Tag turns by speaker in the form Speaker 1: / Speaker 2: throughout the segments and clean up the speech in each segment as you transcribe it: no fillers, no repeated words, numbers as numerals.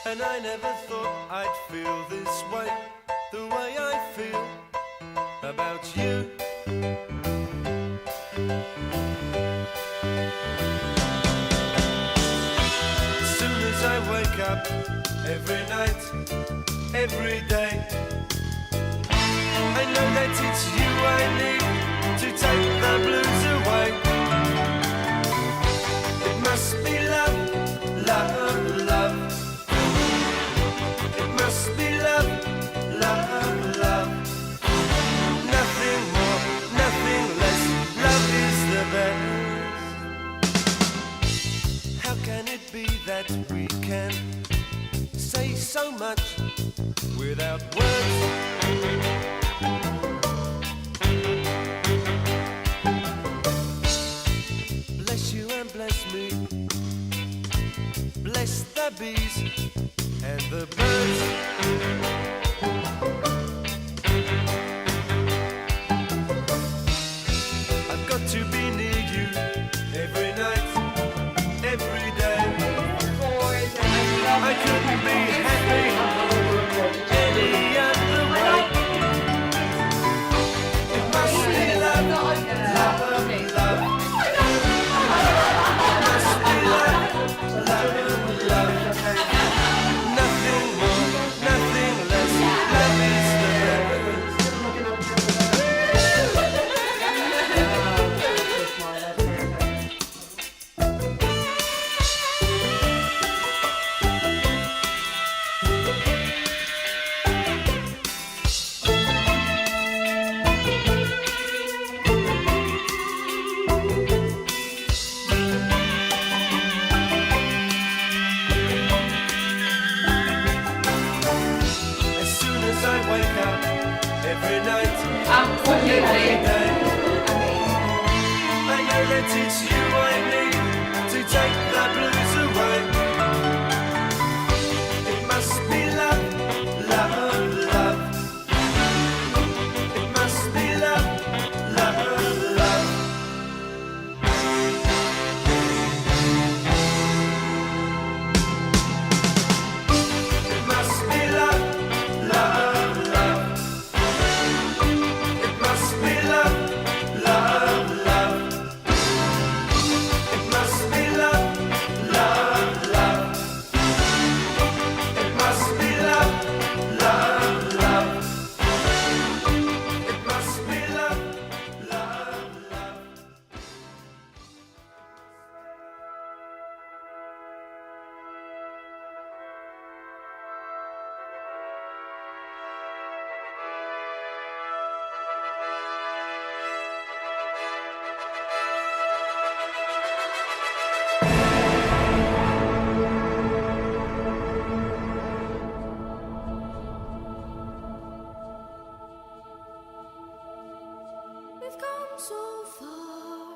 Speaker 1: And I never thought I'd feel this way, the way I feel about you. As soon as I wake up, every night, every day, I know that it's you I need to take the blues away. It must be love, love, love. It must be love, love, love. Nothing more, nothing less. Love is the best. How can it be that we can say so much without words? Bless you and bless me. Bless the bees and the birds. I've got to be near you every night, every day. I couldn't be happy any other way. It must be love, love, love. It must be love, love, love. Nothing more, nothing less. Love is the As soon as I wake up, every night, every day, I know that it's you I need to take the blues away. It must be love, love, love. It must be love, love, love. It must be love, love, love. It must be love, love, love. It must be love, love, love. It must be love, love, love. It must be love, love, love.
Speaker 2: We've come so far,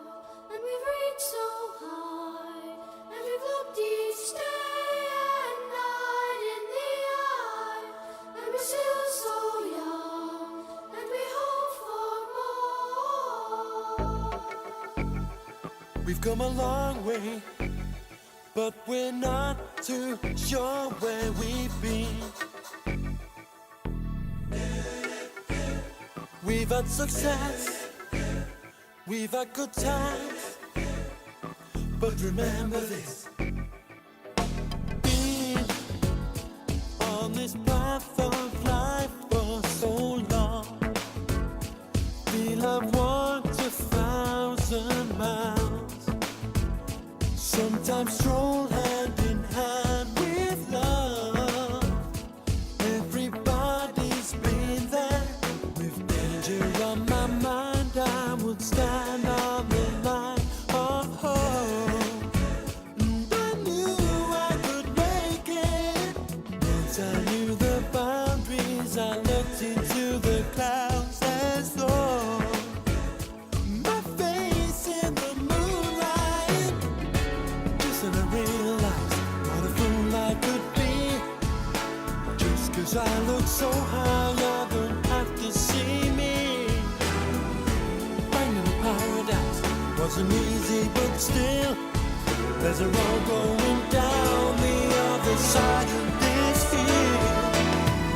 Speaker 2: and we've reached so high, and we've looked each day and night in the eye, and we're still so young, and we hope for more.
Speaker 1: We've come a long way, but we're not too sure where we've been. We've had success, we've had good times, but remember this. Being on this path of life for so long, we'll have walked 1,000 miles. Sometimes stroll hand in hand with love. Everybody's been there. With danger on my mind, I would stand on the line. Oh, oh. And I knew I could make it. Once I knew the boundaries, I looked into the clouds as though my face in the moonlight. Just in a real wasn't easy, but still, there's a road going down the other side of this hill.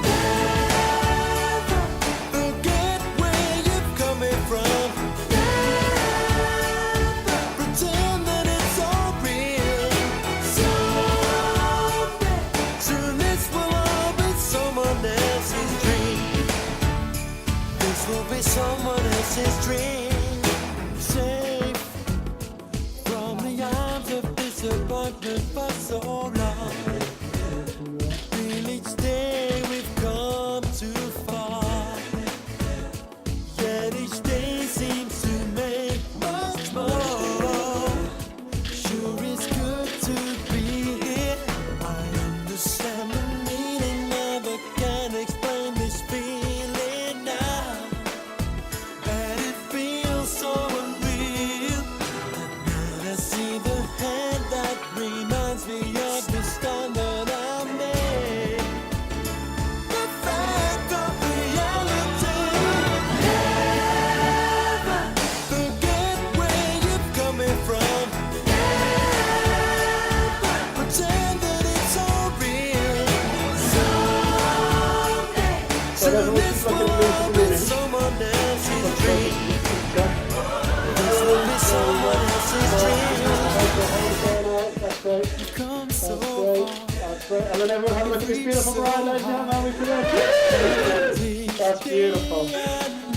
Speaker 1: Never forget where you're coming from. Never pretend that it's all real. Someday, soon this will all be someone else's dream. This will be someone else's dream. Safe from the arms of disappointment for so long. Feel each day we've come too far. Yet each day seems to make much more. Sure it's good to be here. I understand the meaning, never can explain this feeling now. And it feels so unreal. And I see the hand that reminds me of the stand that I made. The fact of reality. Never forget where you're coming from. Never pretend that it's all real. Someday, soon this will all be someone else's dream. This will be someone else's dream.
Speaker 3: That's great.
Speaker 1: You've come so
Speaker 3: That's great.
Speaker 1: far.
Speaker 3: That's great. And then everyone have a look at this beautiful bride, ladies and gentlemen. We finish. That's beautiful.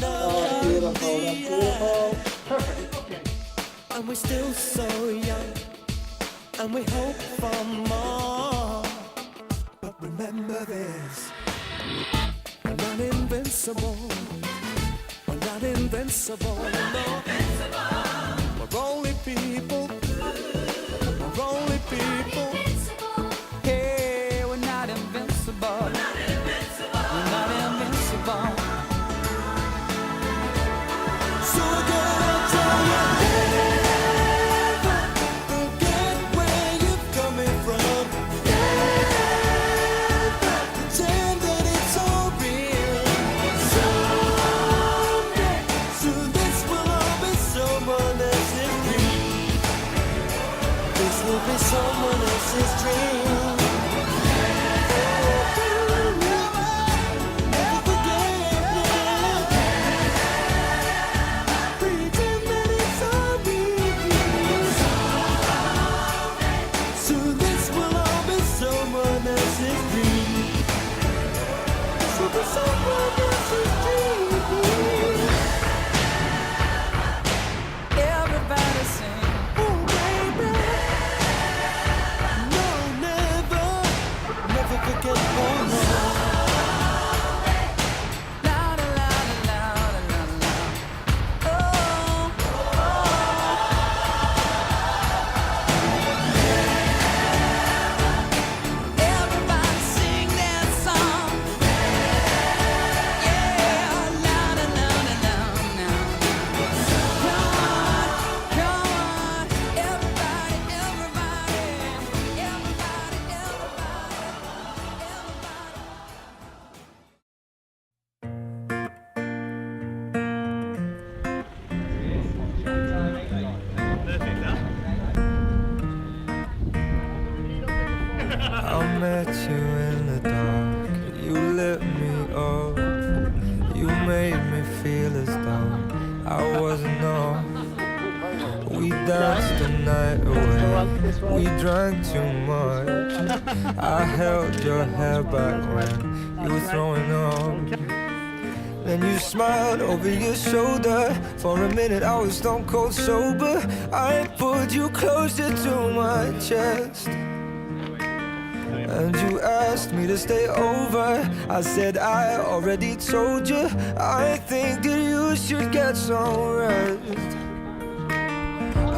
Speaker 3: Oh, beautiful. That's beautiful. Perfect. Okay.
Speaker 1: And we're still so young, and we hope for more. But remember this, we're not invincible. We're not invincible. No. We're only people. We're only people.
Speaker 4: Hey, we're not invincible. We're not invincible.
Speaker 1: So we're gonna tell you, never forget where you're coming from. Never pretend that it's all real. Someday, soon this will all be someone else's dream. This will be someone else's dream. Never forget now. Pretend that it's all real. Soon this will all be someone else's dream. This will be someone else's dream.
Speaker 4: Everybody sing.
Speaker 1: Oh baby, no, never, never forget. Oh no.
Speaker 4: La la la la la la la. Oh. Everybody sing that song. Yeah, la la la la la la. Come on, everybody, everybody, everybody, everybody.
Speaker 5: I met you in the dark, you lit me up, you made me feel as though I wasn't off. We danced the night away, we drank too much. I held your hair back when you were throwing up. Then you smiled over your shoulder. For a minute I was stone cold sober. I pulled you closer to my chest, and you asked me to stay over. I said I already told you. I think that you should get some rest.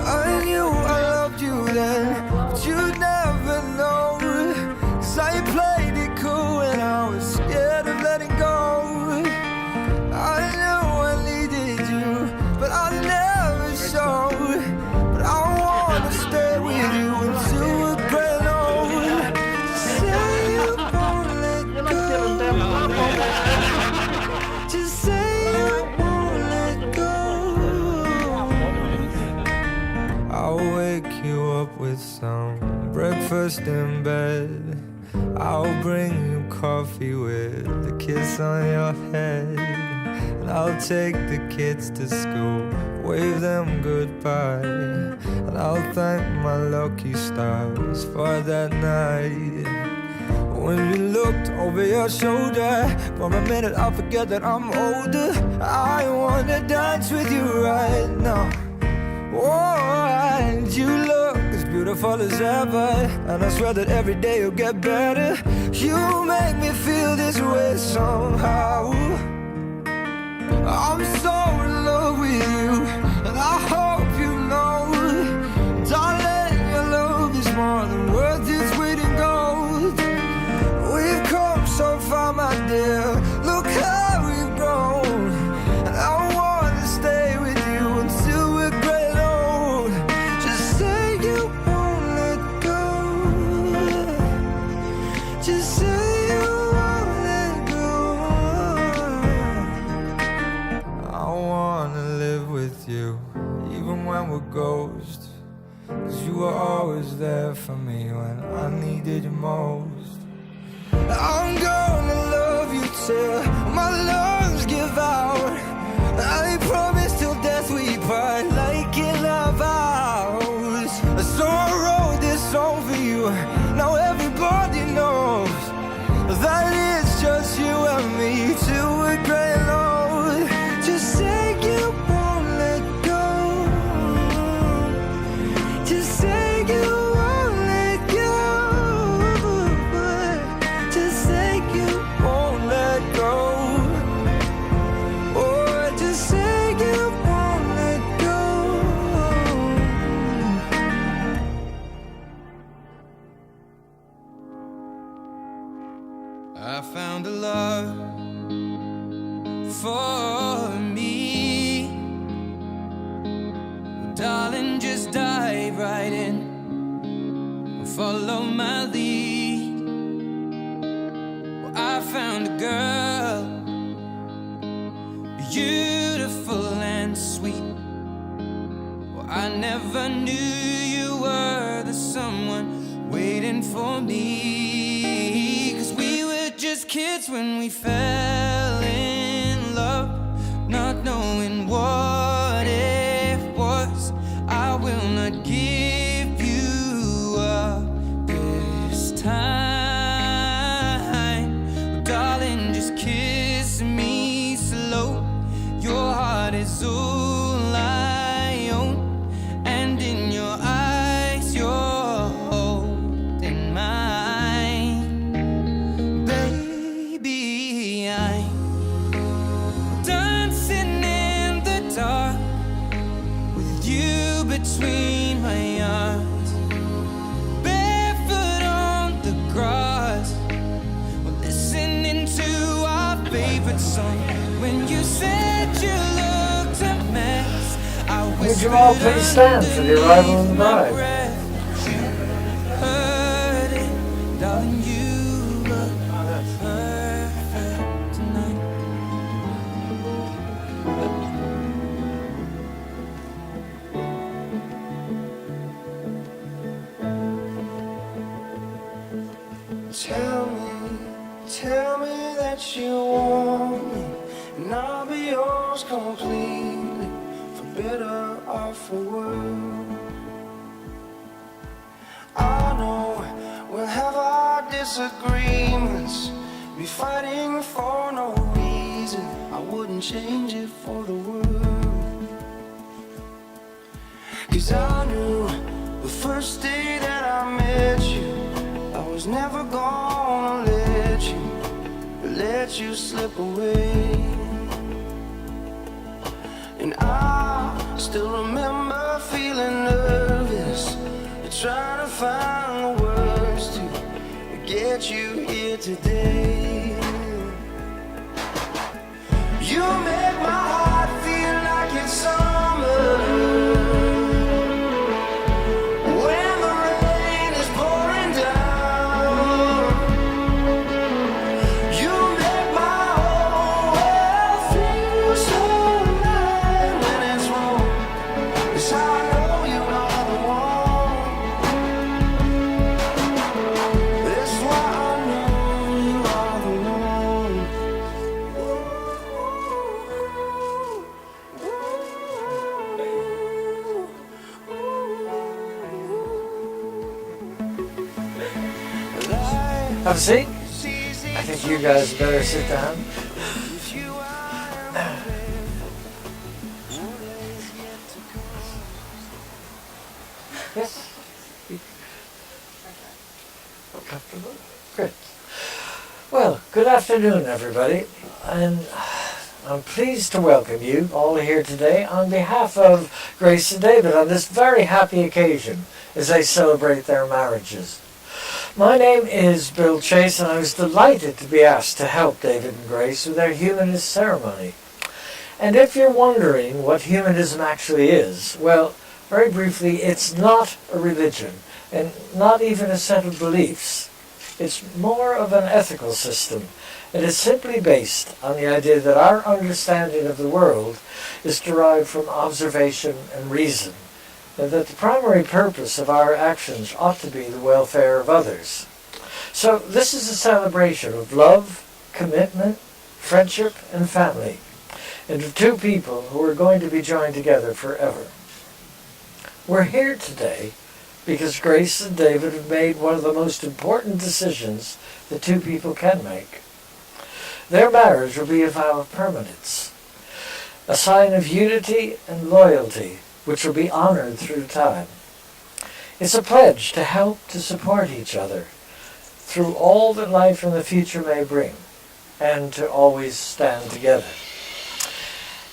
Speaker 5: I knew I loved you then, but you'd never know. 'Cause I played it cool and I was scared of letting go. I knew I needed you, but I never showed. But I wanna stay with you until we're grand old. Say you won't let go. Just say you won't let go. with some breakfast in bed. I'll bring you coffee with a kiss on your head. And I'll take the kids to school, wave them goodbye. And I'll thank my lucky stars for that night. When you looked over your shoulder, for a minute I forget that I'm older. I wanna dance with you right now. Oh, and you look as beautiful as ever, and I swear that every day you'll get better. You make me feel this way somehow. I'm so in love with you, and I hope you know, darling, your love is more than worth its weight in gold. We've come so far, my dear, look how we've grown. And I wanna stay with you until we're great and old. Just say you won't let go. Just say you won't let go. I wanna live with you, even when we're ghosts. 'Cause you were always there for me when I needed you most. I'm gonna love you till my lungs give out. I promise till death we part, like in our vows. So I wrote this song for you, now everybody knows that it's just you and me till we're gray and old. Just say you won't let go. Just say you won't let go. Just say you won't let go. Oh, just say you won't let go. I found a love for me. Darling, just dive right in, follow my lead. Well, I found a girl, beautiful and sweet. Well, I never knew you were the someone waiting for me. 'Cause we were just kids when we fell in love, not knowing what it was. I will not give you up this time. Darling, just kiss me slow. Your heart is all I own, and in your eyes you're holding mine. Baby, I'm dancing in the dark with you between my arms, barefoot on the grass. We're listening to our favorite song. When you said you looked a mess, I
Speaker 3: Would you all please stand for the arrival of the bride?
Speaker 5: Heard it, darling, you look perfect tonight. Tell me that you want me, and I'll be yours completely, for better or for worse. I know we'll have our disagreements, be fighting for no reason. I wouldn't change it for the world. 'Cause I knew the first day that I met you, I was never gonna let you slip away. And I still remember feeling nervous, trying to find the words to get you here today. You make my heart feel like it's summer when the rain is pouring down. You make my whole world feel so light when it's wrong. 'Cause I know you are the one.
Speaker 6: Have a seat. I think you guys better sit down. Yes. Comfortable? Great. Well, good afternoon, everybody. And I'm pleased to welcome you all here today on behalf of Grace and David on this very happy occasion as they celebrate their marriages. My name is Bill Chase, and I was delighted to be asked to help David and Grace with their humanist ceremony. And if you're wondering what humanism actually is, well, very briefly, it's not a religion, and not even a set of beliefs. It's more of an ethical system. It is simply based on the idea that our understanding of the world is derived from observation and reason, and that the primary purpose of our actions ought to be the welfare of others. So this is a celebration of love, commitment, friendship, and family, and of two people who are going to be joined together forever. We're here today because Grace and David have made one of the most important decisions that two people can make. Their marriage will be a vow of permanence, a sign of unity and loyalty, which will be honored through time. It's a pledge to help to support each other through all that life in the future may bring, and to always stand together.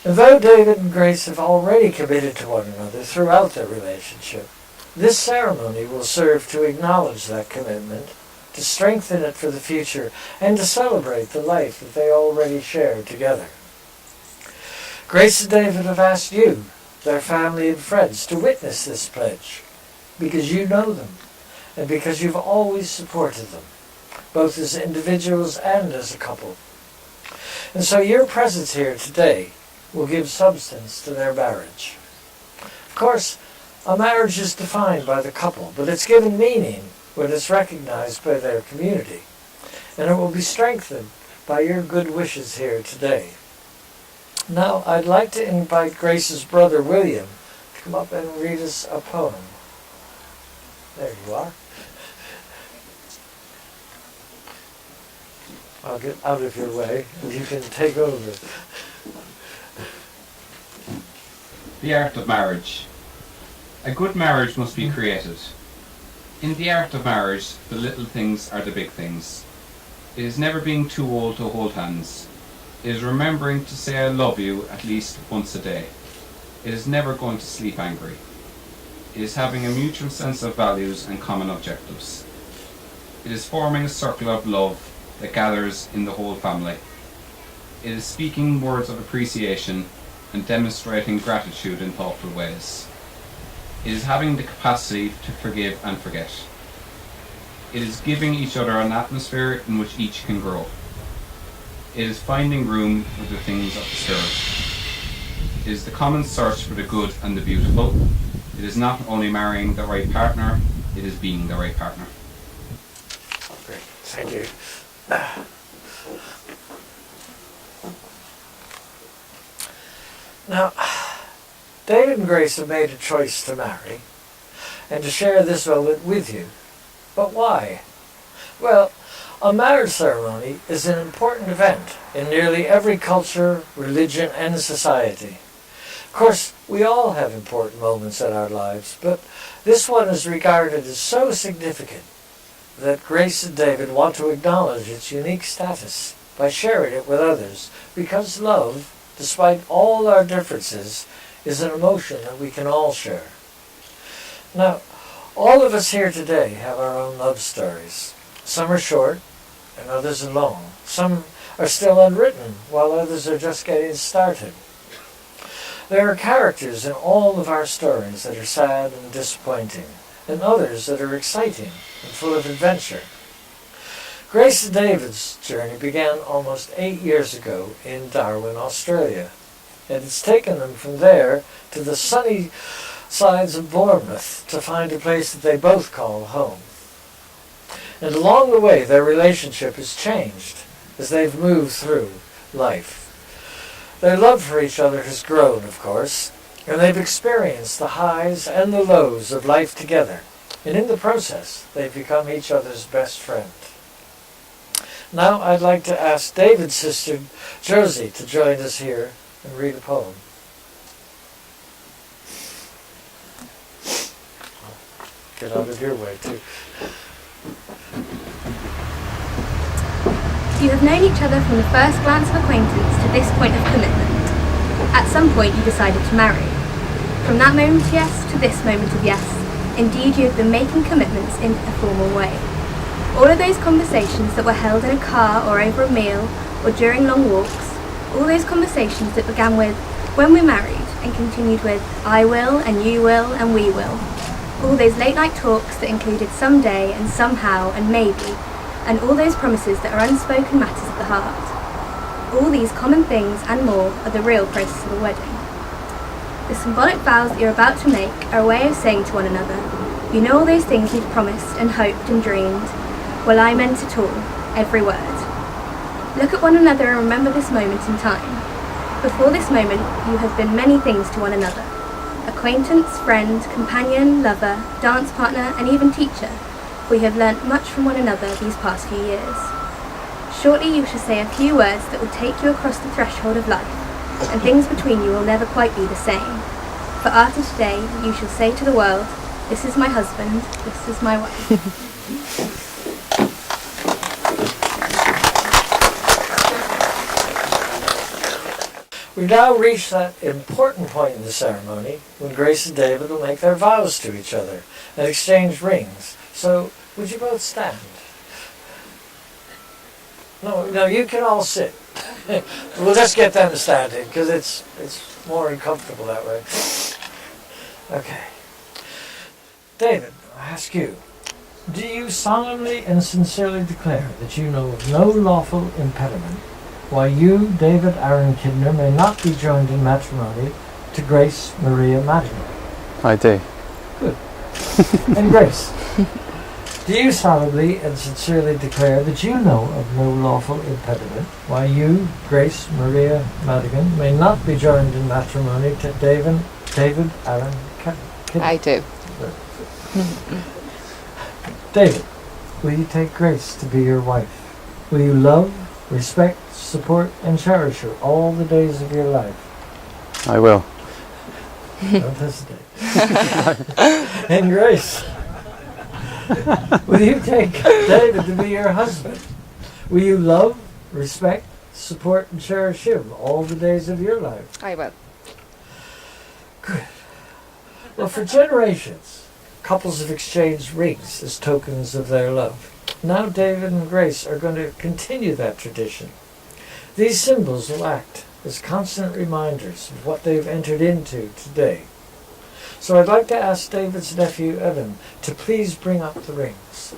Speaker 6: And though David and Grace have already committed to one another throughout their relationship, this ceremony will serve to acknowledge that commitment, to strengthen it for the future, and to celebrate the life that they already share together. Grace and David have asked you, their family and friends, to witness this pledge, because you know them, and because you've always supported them, both as individuals and as a couple. And so your presence here today will give substance to their marriage. Of course, a marriage is defined by the couple, but it's given meaning when it's recognized by their community, and it will be strengthened by your good wishes here today. Now, I'd like to invite Grace's brother William to come up and read us a poem. There you are. I'll get out of your way, and you can take over.
Speaker 7: The art of marriage. A good marriage must be created. In the art of marriage, the little things are the big things. It is never being too old to hold hands. It is remembering to say I love you at least once a day. It is never going to sleep angry. It is having a mutual sense of values and common objectives. It is forming a circle of love that gathers in the whole family. It is speaking words of appreciation and demonstrating gratitude in thoughtful ways. It is having the capacity to forgive and forget. It is giving each other an atmosphere in which each can grow. It is finding room for the things of the spirit. It is the common search for the good and the beautiful. It is not only marrying the right partner, it is being the right partner.
Speaker 6: Great, thank you. Now, David and Grace have made a choice to marry and to share this moment with you. But why? Well, a marriage ceremony is an important event in nearly every culture, religion, and society. Of course, we all have important moments in our lives, but this one is regarded as so significant that Grace and David want to acknowledge its unique status by sharing it with others, because love, despite all our differences, is an emotion that we can all share. Now, all of us here today have our own love stories. Some are short, and others are long. Some are still unwritten, while others are just getting started. There are characters in all of our stories that are sad and disappointing, and others that are exciting and full of adventure. Grace and David's journey began almost 8 years ago in Darwin, Australia, and it's taken them from there to the sunny sides of Bournemouth to find a place that they both call home. And along the way, their relationship has changed as they've moved through life. Their love for each other has grown, of course, and they've experienced the highs and the lows of life together. And in the process, they've become each other's best friend. Now I'd like to ask David's sister, Josie, to join us here and read a poem. Get out of your way, too.
Speaker 8: You have known each other from the first glance of acquaintance to this point of commitment. At some point you decided to marry. From that moment yes to this moment of yes, indeed you have been making commitments in a formal way. All of those conversations that were held in a car or over a meal or during long walks, all those conversations that began with when we're married and continued with I will and you will and we will. All those late night talks that included someday and somehow and maybe, and all those promises that are unspoken matters of the heart. All these common things and more are the real process of a wedding. The symbolic vows that you're about to make are a way of saying to one another, you know all those things you've promised and hoped and dreamed. Well, I meant it all, every word. Look at one another and remember this moment in time. Before this moment, you have been many things to one another. Acquaintance, friend, companion, lover, dance partner, and even teacher, for you have learnt much from one another these past few years. Shortly you shall say a few words that will take you across the threshold of life, and things between you will never quite be the same. For after today, you shall say to the world, this is my husband, this is my wife.
Speaker 6: We've now reached that important point in the ceremony when Grace and David will make their vows to each other and exchange rings. So, would you both stand? No, you can all sit. We'll just get them standing because it's more uncomfortable that way. Okay. David, I ask you, do you solemnly and sincerely declare that you know of no lawful impediment why you, David Aaron Kidner, may not be joined in matrimony to Grace Maria Madigan?
Speaker 9: I do.
Speaker 6: Good. And Grace, do you solemnly and sincerely declare that you know of no lawful impediment why you, Grace Maria Madigan, may not be joined in matrimony to David Aaron Kidner?
Speaker 10: I do.
Speaker 6: David, will you take Grace to be your wife? Will you love, respect, support, and cherish her all the days of your life?
Speaker 9: I will.
Speaker 6: Don't hesitate. And Grace, will you take David to be your husband? Will you love, respect, support, and cherish him all the days of your life?
Speaker 10: I will.
Speaker 6: Good. Well, for generations, couples have exchanged rings as tokens of their love. Now David and Grace are going to continue that tradition. These symbols will act as constant reminders of what they've entered into today. So I'd like to ask David's nephew Evan to please bring up the rings.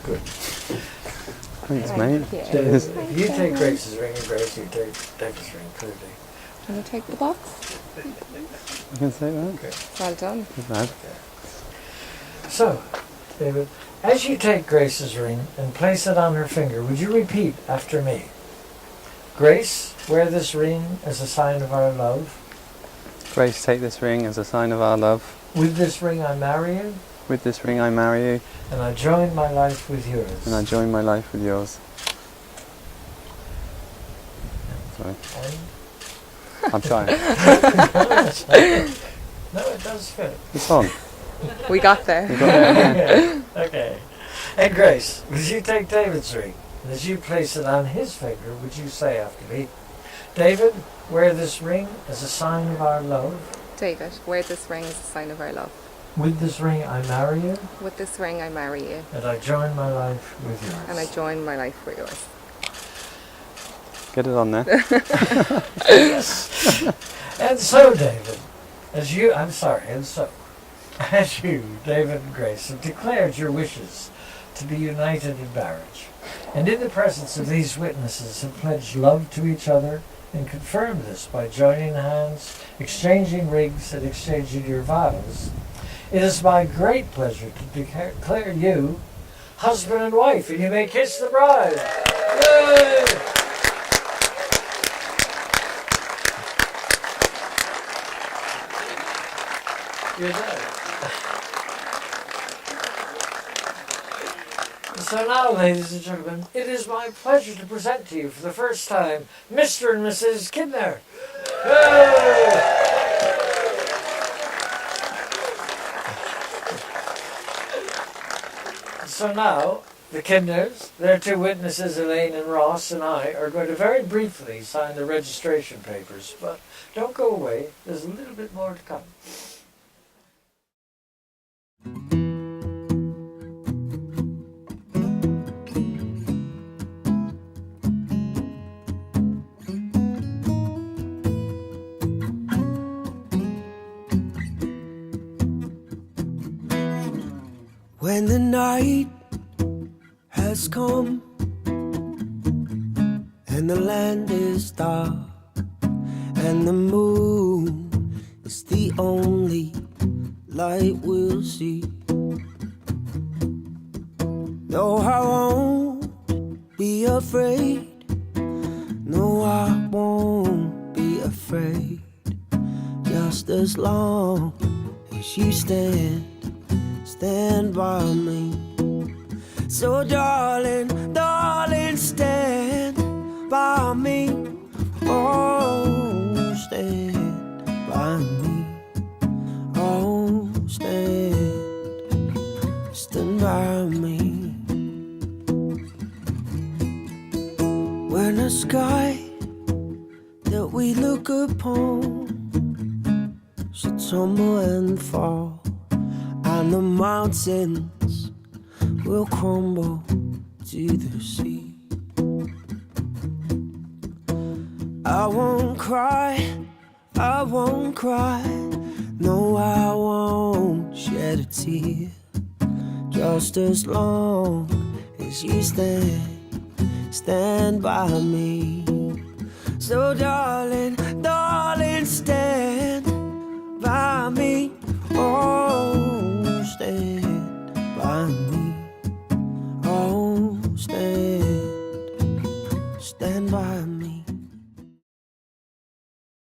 Speaker 6: Good.
Speaker 9: Thanks, mate.
Speaker 6: David, if you take Grace's ring and Grace, you take David's ring, clearly.
Speaker 10: Can you take the box?
Speaker 9: You can say that.
Speaker 6: Okay.
Speaker 10: Well done.
Speaker 9: Good lad.
Speaker 6: So, David, as you take Grace's ring and place it on her finger, would you repeat after me? Grace, wear this ring as a sign of our love.
Speaker 9: Grace, take this ring as a sign of our love.
Speaker 6: With this ring I marry you,
Speaker 9: With this ring I marry you,
Speaker 6: and I join my life with yours.
Speaker 9: and I join my life with yours. Sorry.
Speaker 6: And
Speaker 9: I'm trying.
Speaker 6: no, it does fit.
Speaker 9: It's on.
Speaker 10: We got there.
Speaker 9: You got it?
Speaker 6: Okay. Okay. And Grace, would you take David's ring? And as you place it on his finger, would you say after me, David, wear this ring as a sign of our love.
Speaker 10: David, wear this ring as a sign of our love.
Speaker 6: With this ring I marry you,
Speaker 10: With this ring I marry you,
Speaker 6: and I join my life with yours.
Speaker 10: and I join my life with yours.
Speaker 9: Get it on there.
Speaker 6: Yes. And so, David, as you, David and Grace, have declared your wishes to be united in marriage, and in the presence of these witnesses have pledged love to each other and confirmed this by joining hands, exchanging rings, and exchanging your vows, it is my great pleasure to declare you husband and wife, and you may kiss the bride. Yay! You're done. So now, ladies and gentlemen, it is my pleasure to present to you for the first time Mr. and Mrs. Kidner. Yay! So now, the Kidners, their two witnesses, Elaine and Ross, and I are going to very briefly sign the registration papers, but don't go away, there's a little bit more to come.
Speaker 5: When the night has come and the land is dark and the moon is the only light we'll see. No, I won't be afraid. No, I won't be afraid. Just as long as you stand by me. So darling, darling, stand by me. Oh, stand by me. Oh, stand by me. When the sky that we look upon should tumble and fall, and the mountains will crumble to the sea, I won't cry, I won't cry. No, I won't shed a tear. Just as long as you stand by me. So darling, darling,